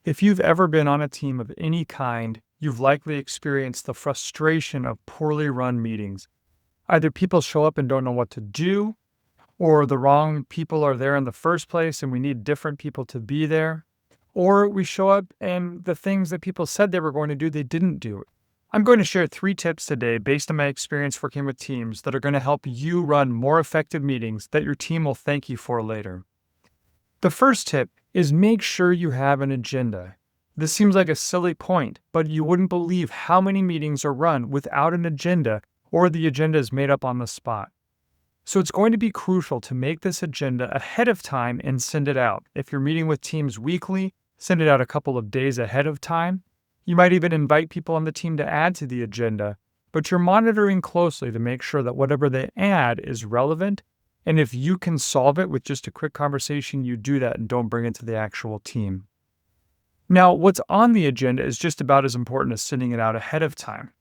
If you've ever been on a team of any kind, you've likely experienced the frustration of poorly run meetings. Either people show up and don't know what to do, or the wrong people are there in the first place and we need different people to be there, or we show up and the things that people said they were going to do, they didn't do. I'm going to share 3 tips today based on my experience working with teams that are going to help you run more effective meetings that your team will thank you for later. The first tip is make sure you have an agenda. This seems like a silly point, but you wouldn't believe how many meetings are run without an agenda or the agenda is made up on the spot. So it's going to be crucial to make this agenda ahead of time and send it out. If you're meeting with teams weekly, send it out a couple of days ahead of time. You might even invite people on the team to add to the agenda, but you're monitoring closely to make sure that whatever they add is relevant. And if you can solve it with just a quick conversation, you do that and don't bring it to the actual team. Now, what's on the agenda is just about as important as sending it out ahead of time.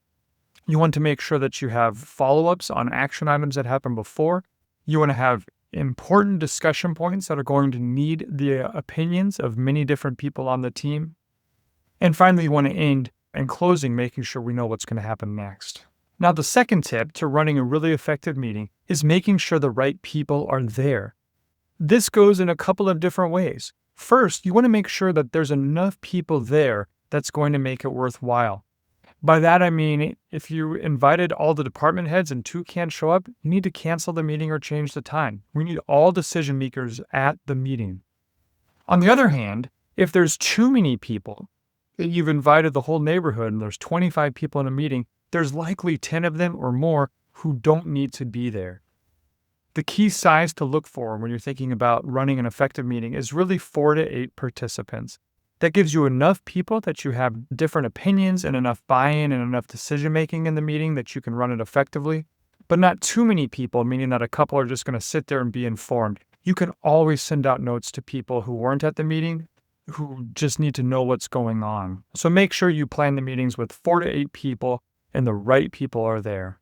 You want to make sure that you have follow-ups on action items that happened before. You want to have important discussion points that are going to need the opinions of many different people on the team. And finally, you want to end in closing, making sure we know what's going to happen next. Now, the second tip to running a really effective meeting is making sure the right people are there. This goes in a couple of different ways. First, you want to make sure that there's enough people there that's going to make it worthwhile. By that, I mean, if you invited all the department heads and 2 can't show up, you need to cancel the meeting or change the time. We need all decision makers at the meeting. On the other hand, if there's too many people, you've invited the whole neighborhood and there's 25 people in a meeting, there's likely 10 of them or more who don't need to be there. The key size to look for when you're thinking about running an effective meeting is really 4 to 8 participants. That gives you enough people that you have different opinions and enough buy-in and enough decision-making in the meeting that you can run it effectively, but not too many people, meaning that a couple are just going to sit there and be informed. You can always send out notes to people who weren't at the meeting, who just need to know what's going on. So make sure you plan the meetings with 4 to 8 people and the right people are there.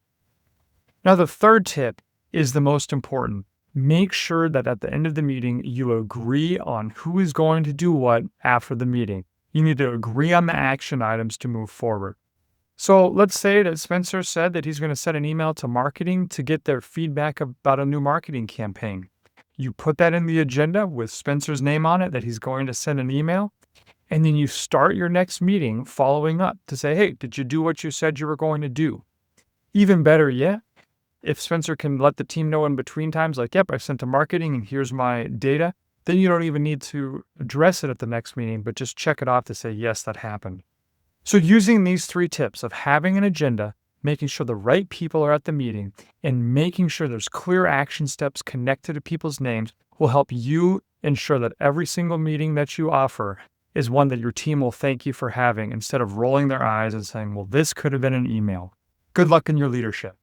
Now, the third tip is the most important. Make sure that at the end of the meeting, you agree on who is going to do what after the meeting. You need to agree on the action items to move forward. So let's say that Spencer said that he's going to send an email to marketing to get their feedback about a new marketing campaign. You put that in the agenda with Spencer's name on it that he's going to send an email. And then you start your next meeting following up to say, hey, did you do what you said you were going to do? Even better yet, if Spencer can let the team know in between times, like, yep, I sent to marketing and here's my data, then you don't even need to address it at the next meeting, but just check it off to say, yes, that happened. So using these 3 tips of having an agenda, making sure the right people are at the meeting, and making sure there's clear action steps connected to people's names will help you ensure that every single meeting that you offer is one that your team will thank you for having instead of rolling their eyes and saying, well, this could have been an email. Good luck in your leadership.